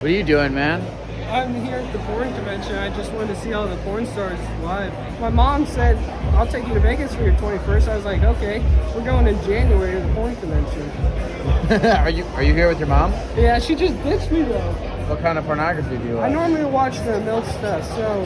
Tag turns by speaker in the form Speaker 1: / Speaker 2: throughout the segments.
Speaker 1: What are you doing, man?
Speaker 2: I'm here at the porn convention. I just wanted to see all the porn stars live. My mom said, I'll take you to Vegas for your 21st. I was like, okay. We're going in January to the porn convention.
Speaker 1: Are you here with your mom?
Speaker 2: Yeah, she just ditched me though.
Speaker 1: What kind of pornography do you watch?
Speaker 2: I normally watch the MILF stuff, so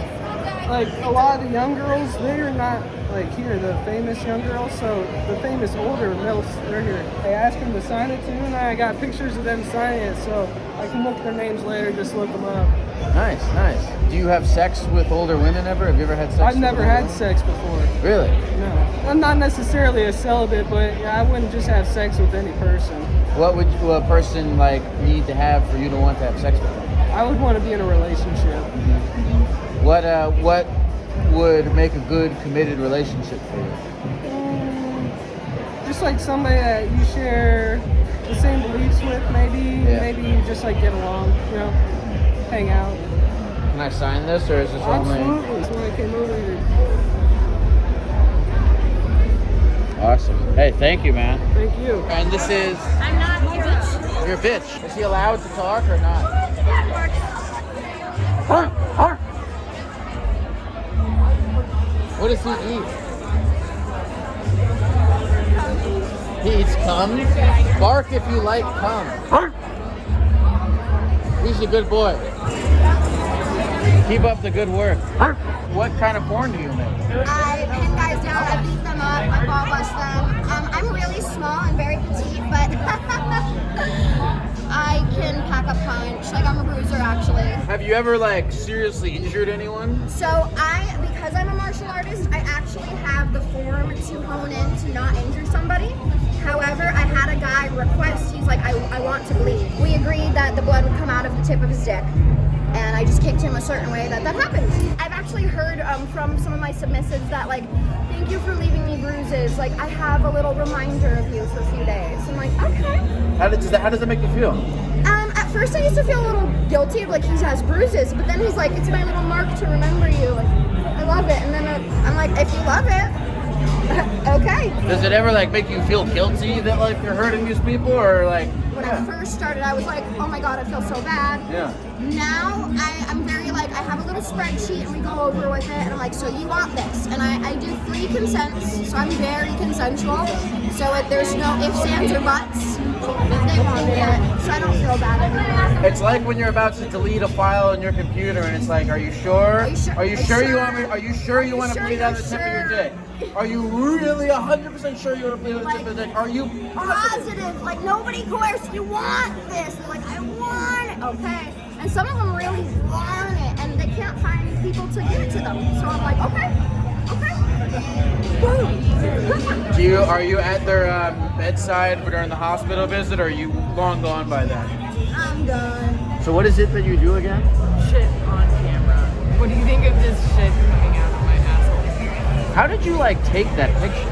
Speaker 2: like a lot of the young girls, they're not like here, the famous young girls, so the famous older MILFs, they're here. I asked them to sign it to me, and I got pictures of them signing it, so I can look their names later, just look them up.
Speaker 1: Nice, nice. Do you have sex with older women ever? Have you ever had sex?
Speaker 2: I've never had sex before.
Speaker 1: Really?
Speaker 2: No. I'm not necessarily a celibate, but yeah, I wouldn't just have sex with any person.
Speaker 1: What would a person like need to have for you to want to have sex with them?
Speaker 2: I would want to be in a relationship.
Speaker 1: What would make a good committed relationship for you?
Speaker 2: Just like somebody that you share the same beliefs with, maybe.
Speaker 1: Yeah.
Speaker 2: Maybe you just like get along, you know, hang out.
Speaker 1: Can I sign this, or is this only?
Speaker 2: Absolutely. So when I came over here.
Speaker 1: Awesome. Hey, thank you, man.
Speaker 2: Thank you.
Speaker 1: And this is.
Speaker 3: I'm not here. Bitch.
Speaker 1: Your bitch. Is he allowed to talk or not? What does he eat? He eats cum? Bark if you like cum. He's a good boy. Keep up the good work. What kind of porn do you make?
Speaker 3: I pin guys down, I beat them up, I ball bust them. I'm really small and very petite, but I can pack a punch. Like, I'm a bruiser, actually.
Speaker 1: Have you ever like seriously injured anyone?
Speaker 3: So because I'm a martial artist, I actually have the form to hone in to not injure somebody. However, I had a guy request, he's like, I want to bleed. We agreed that the blood would come out of the tip of his dick. And I just kicked him a certain way that happens. I've actually heard from some of my submissives that like, thank you for leaving me bruises. Like, I have a little reminder of you for a few days. I'm like, okay.
Speaker 1: How does that make you feel?
Speaker 3: At first I used to feel a little guilty of like he has bruises, but then he's like, it's my little mark to remember you. Like, I love it. And then I'm like, if you love it, okay.
Speaker 1: Does it ever like make you feel guilty that like you're hurting these people, or like?
Speaker 3: When I first started, I was like, oh my God, I feel so bad.
Speaker 1: Yeah.
Speaker 3: Now, I'm very like, I have a little spreadsheet and we go over with it, and I'm like, so you want this? And I do 3 consents, so I'm very consensual. So there's no ifs, ands, or buts. They wanted it, so I don't feel bad anymore.
Speaker 1: It's like when you're about to delete a file on your computer and it's like, are you sure?
Speaker 3: Are you sure?
Speaker 1: Are you
Speaker 3: Like,
Speaker 1: sure you
Speaker 3: sure?
Speaker 1: want me? Are you sure you want to bleed out the tip of your dick? Are you really 100% sure you want to bleed out the tip of the dick? Are you
Speaker 3: positive? Like, nobody coerced. You want this? They're like, I want it. Okay. And some of them really want it, and they can't find people to give it to them. So I'm like, okay. Boom.
Speaker 1: Are you at their bedside during the hospital visit, or are you long gone by then?
Speaker 3: I'm done.
Speaker 1: So what is it that you do again?
Speaker 4: Shit on camera. What do you think of this shit coming out of my asshole?
Speaker 1: How did you like take that picture?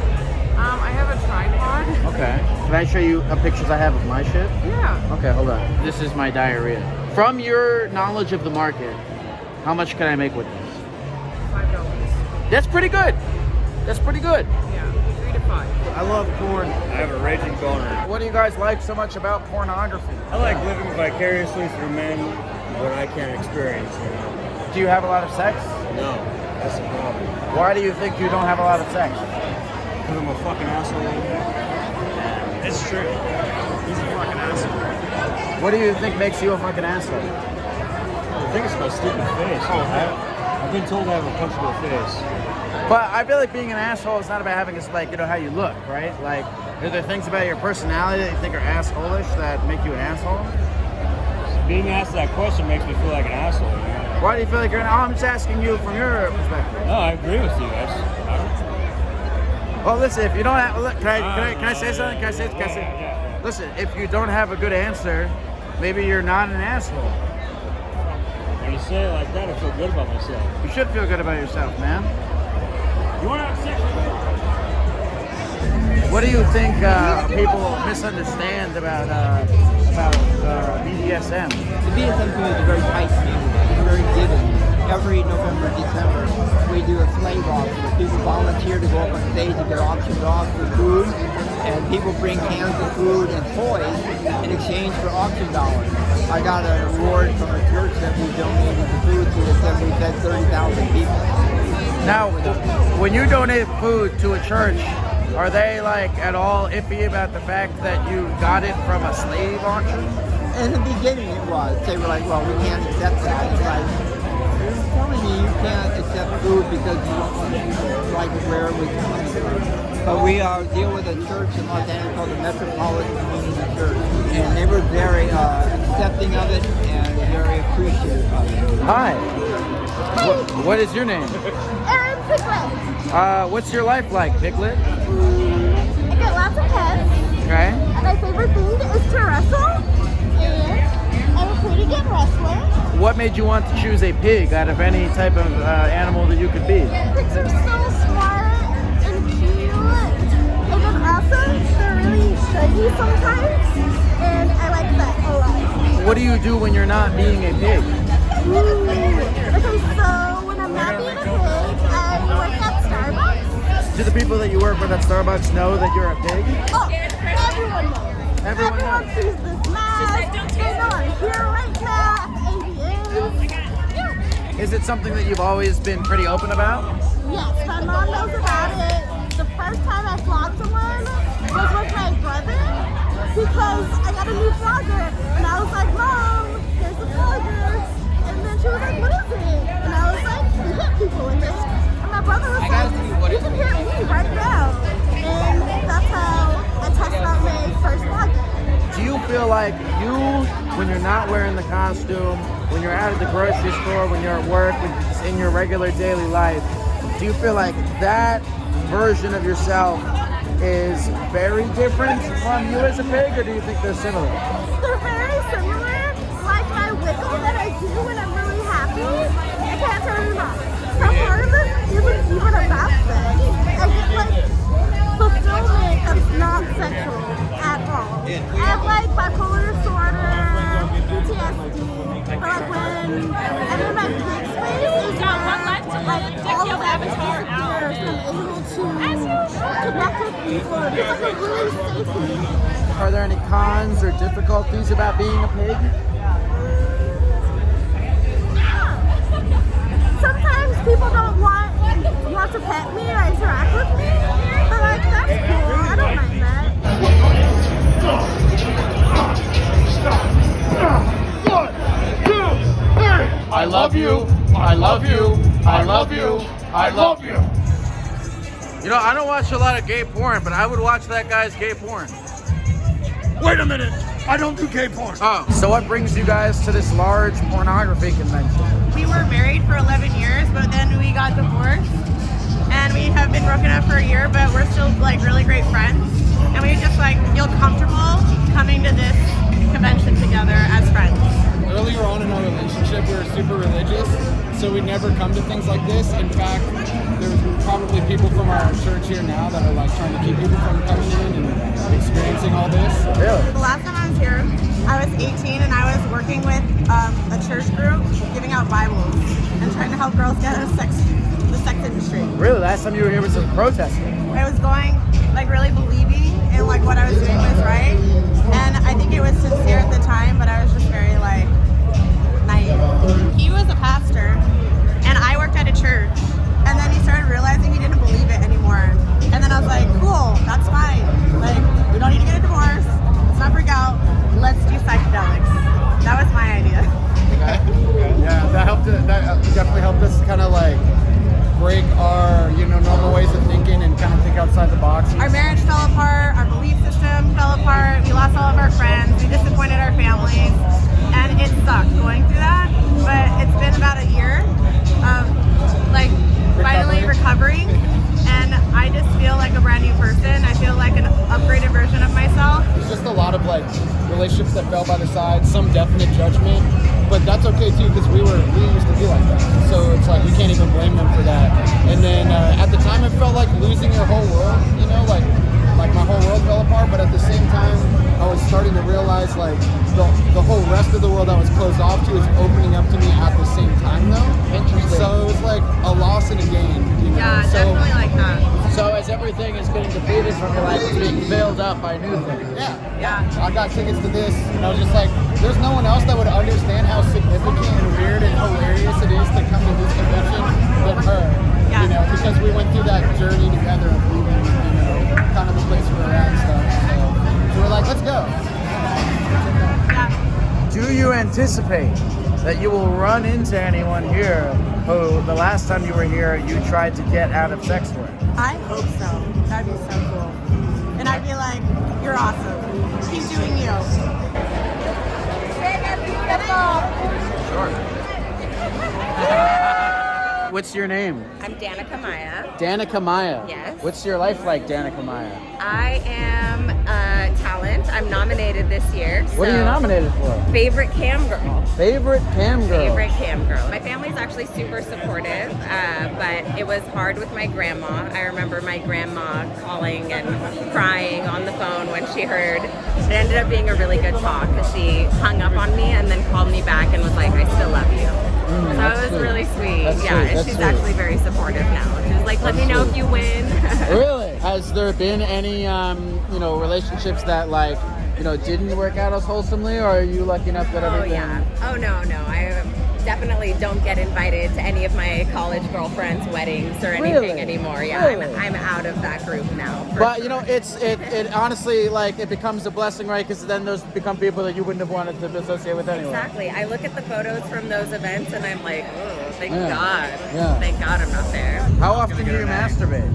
Speaker 4: I have a tripod.
Speaker 1: Okay. Can I show you pictures I have of my shit?
Speaker 4: Yeah.
Speaker 1: Okay, hold on. This is my diarrhea. From your knowledge of the market, how much can I make with this?
Speaker 4: $5.
Speaker 1: That's pretty good. That's pretty good.
Speaker 4: Yeah. 3 to 5.
Speaker 5: I love porn. I have a raging boner.
Speaker 1: What do you guys like so much about pornography?
Speaker 5: I like living vicariously through men what I can't experience, you know?
Speaker 1: Do you have a lot of sex?
Speaker 5: No, that's the problem.
Speaker 1: Why do you think you don't have a lot of sex?
Speaker 5: Because I'm a fucking asshole. It's true. He's a fucking asshole.
Speaker 1: What do you think makes you a fucking asshole?
Speaker 5: I think it's my stupid face. I've been told I have a punchable face.
Speaker 1: But I feel like being an asshole is not about having this, like, you know, how you look, right? Like, are there things about your personality that you think are assholish that make you an asshole?
Speaker 5: Being asked that question makes me feel like an asshole, you know?
Speaker 1: Why do you feel like you're an asshole? I'm just asking you from your perspective.
Speaker 5: No, I agree with you.
Speaker 1: Well, listen, if you don't have, look, can I say something? Can I say?
Speaker 5: Yeah.
Speaker 1: Listen, if you don't have a good answer, maybe you're not an asshole.
Speaker 5: When you say it like that, I feel good about myself.
Speaker 1: You should feel good about yourself, man.
Speaker 5: You want to have sex?
Speaker 1: What do you think people misunderstand about BDSM?
Speaker 6: The BDSM community is a very tight community. It's very giving. Every November, December, we do a slave auction. People volunteer to go up on stage and get auctioned off for food. and people bring cans of food and toys in exchange for auction dollars. I got an award from a church that we donated the food to that said we fed 30,000 people.
Speaker 1: Now, when you donate food to a church, are they like at all iffy about the fact that you got it from a slave auction?
Speaker 6: In the beginning it was. They were like, well, we can't accept that. It's like, you're telling me you can't accept food because you don't want people like where it was coming from. But we deal with a church in Los Angeles called the Metropolitan Community Church. And they were very accepting of it and very appreciative of it.
Speaker 1: Hi. What is your name?
Speaker 3: Aaron Piglet.
Speaker 1: What's your life like, Piglet?
Speaker 3: I get lots of pets.
Speaker 1: Okay.
Speaker 3: And my favorite thing is to wrestle. And I'm a pretty good wrestler.
Speaker 1: What made you want to choose a pig out of any type of animal that you could be?
Speaker 3: Pigs are so smart and cute. And then also, they're really shaggy sometimes. And I like that a lot.
Speaker 1: What do you do when you're not being a pig?
Speaker 3: Okay, so when I'm not being a pig, I work at Starbucks.
Speaker 1: Do the people that you work with at Starbucks know that you're a pig?
Speaker 3: Oh, everyone knows.
Speaker 1: Everyone knows.
Speaker 3: sees this mask. They know I'm here right now at the AVN. Yeah.
Speaker 1: Is it something that you've always been pretty open about?
Speaker 3: Yes, my mom knows about it. The first time I vlogged someone was with my brother because I got a new vlogger. And I was like, Mom, there's a vlogger. And then she was like, what is it? And I was like, you hit people with it. And my brother was like, you can hit me right now. And that's how I tested out my first vlogger.
Speaker 1: Do you feel like you, when you're not wearing the costume, when you're out at the grocery store, when you're at work, when you're just in your regular daily life, do you feel like that version of yourself is very different from you as a pig, or do you think they're similar?
Speaker 3: They're very similar. Like my wiggle that I do when I'm really happy, I can't turn them off. Some part of it isn't even about sex. I get like fulfillment that's not sexual at all. I have like bipolar disorder, PTSD, but like when I'm in my pig space, it's like all of that disappears and I'm able to connect with people. It's like a really safe community.
Speaker 1: Are there any cons or difficulties about being a pig?
Speaker 3: Sometimes people don't want to pet me or interact with me, but like that's cool. I don't mind that.
Speaker 1: I love you. I love you. I love you. I love you. You know, I don't watch a lot of gay porn, but I would watch that guy's gay porn.
Speaker 5: Wait a minute. I don't do gay porn.
Speaker 1: Oh, so what brings you guys to this large pornography convention?
Speaker 4: We were married for 11 years, but then we got divorced. And we have been broken up for a year, but we're still like really great friends. And we just like feel comfortable coming to this convention together as friends.
Speaker 7: Earlier on in our relationship, we were super religious, so we never come to things like this. In fact, there's probably people from our church here now that are like trying to keep people from coming in and experiencing all this.
Speaker 1: Really?
Speaker 4: The last time I was here, I was 18 and I was working with a church group giving out Bibles and trying to help girls get out of the sex industry.
Speaker 1: Really? Last time you were here was protesting.
Speaker 4: I was going, like really believing in like what I was doing was right. And I think it was sincere at the time, but I was just very like naive. He was a pastor and I worked at a church. And then he started realizing he didn't believe it anymore. And then I was like, cool, that's fine. Like, we don't need to get a divorce. Let's not freak out. Let's do psychedelics. That was my idea.
Speaker 7: Okay. Yeah, that definitely helped us kind of like break our, normal ways of thinking and kind of think outside the box.
Speaker 4: Our marriage fell apart. Our belief system fell apart. We lost all of our friends. We disappointed our families. And it sucked going through that. But it's been about a year of like finally recovering. And I just feel like a brand new person. I feel like an upgraded version of myself.
Speaker 7: There's just a lot of like relationships that fell by the side, some definite judgment, but that's okay too because we used to be like that. So it's like we can't even blame them for that. And then at the time it felt like losing your whole world, like like my whole world fell apart. But at the same time, I was starting to realize like the whole rest of the world I was closed off to is opening up to me at the same time though.
Speaker 1: Interesting.
Speaker 7: So it was like a loss and a gain. You know?
Speaker 4: Yeah,
Speaker 7: so,
Speaker 4: definitely like that.
Speaker 1: So as everything is getting depleted from your life, it's being filled up by new things.
Speaker 7: Yeah. I got tickets to this, and I was just like, there's no one else that would understand how significant and weird and hilarious it is to come to this convention than her.
Speaker 4: Yeah.
Speaker 7: You know, because we went through that journey together of leaving, you know, kind of the place we were at and stuff. So we're like, let's go.
Speaker 4: Yeah.
Speaker 1: Do you anticipate that you will run into anyone here who the last time you were here you tried to get out of sex work?
Speaker 4: I hope so. That'd be so cool. And I'd be like, you're awesome. Keep doing you.
Speaker 1: What's your name?
Speaker 8: I'm Danica Maya.
Speaker 1: Danica Maya.
Speaker 8: Yes.
Speaker 1: What's your life like, Danica Maya?
Speaker 8: I am a talent. I'm nominated this year.
Speaker 1: What are you nominated for?
Speaker 8: Favorite cam girl.
Speaker 1: Favorite cam girl.
Speaker 8: Favorite cam girl. My family's actually super supportive, but it was hard with my grandma. I remember my grandma calling and crying on the phone when she heard. It ended up being a really good talk because she hung up on me and then called me back and was like, I still love you. So it was
Speaker 1: sweet.
Speaker 8: really sweet.
Speaker 1: That's
Speaker 8: Yeah,
Speaker 1: sweet. That's
Speaker 8: she's
Speaker 1: sweet.
Speaker 8: actually very supportive now. She's like, let me know if you win.
Speaker 1: Really? Has there been any, relationships that didn't work out as wholesomely, or are you lucky enough that
Speaker 8: Oh
Speaker 1: everything?
Speaker 8: yeah. Oh no. I definitely don't get invited to any of my college girlfriends' weddings or anything
Speaker 1: Really?
Speaker 8: anymore. Yeah,
Speaker 1: Really?
Speaker 8: I'm out of that group now. for
Speaker 1: But
Speaker 8: sure.
Speaker 1: it honestly it becomes a blessing, right? Because then those become people that you wouldn't have wanted to associate with anyway.
Speaker 8: Exactly. I look at the photos from those events and I'm like, oh, thank
Speaker 1: Yeah.
Speaker 8: God.
Speaker 1: Yeah.
Speaker 8: Thank God I'm not there.
Speaker 1: How often do you masturbate?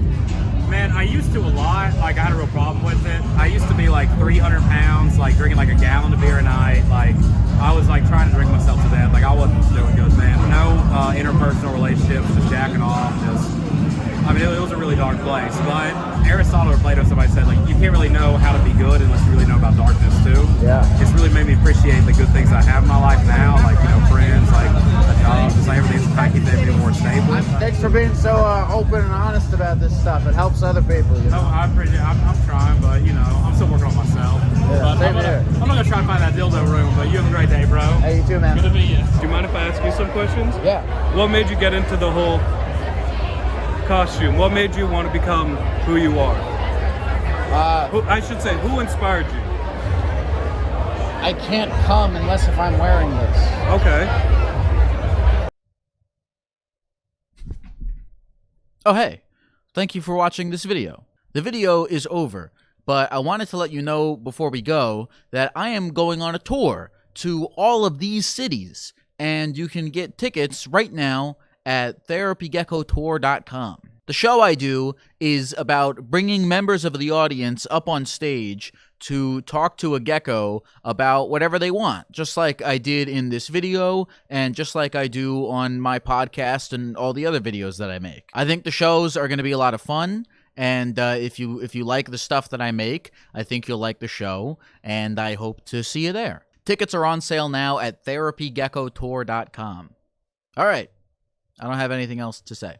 Speaker 5: Man, I used to a lot. Like, I had a real problem with it. I used to be like 300 pounds, like drinking like a gallon of beer a night. Like, I was like trying to drink myself to death. Like, I wasn't doing good, man. No interpersonal relationships, just jacking off. It was a really dark place. But Aristotle or Plato, somebody said, like, you can't really know how to be good unless you really know about darkness too.
Speaker 1: Yeah.
Speaker 5: It's really made me appreciate the good things I have in my life now, like, friends, like a job, just like everything's kind of keep everything more stable.
Speaker 1: Thanks for being so open and honest about this stuff. It helps other people.
Speaker 5: No, I appreciate it. I'm trying, but I'm still working on myself.
Speaker 1: Yeah,
Speaker 5: But
Speaker 1: same
Speaker 5: I'm
Speaker 1: here.
Speaker 5: not gonna try to find that dildo room. But you have a great day, bro.
Speaker 1: Hey, you too, man.
Speaker 5: Good to meet you. Do you mind if I ask you some questions?
Speaker 1: Yeah.
Speaker 5: What made you get into the whole costume? What made you want to become who you are? I should say, who inspired you?
Speaker 1: I can't come unless if I'm wearing this.
Speaker 5: Okay.
Speaker 9: Oh hey, thank you for watching this video. The video is over, but I wanted to let you know before we go that I am going on a tour to all of these cities, and you can get tickets right now at therapygeckotour.com. The show I do is about bringing members of the audience up on stage to talk to a gecko about whatever they want, just like I did in this video and just like I do on my podcast and all the other videos that I make. I think the shows are going to be a lot of fun, and if you like the stuff that I make, I think you'll like the show, and I hope to see you there. Tickets are on sale now at therapygeckotour.com. All right, I don't have anything else to say.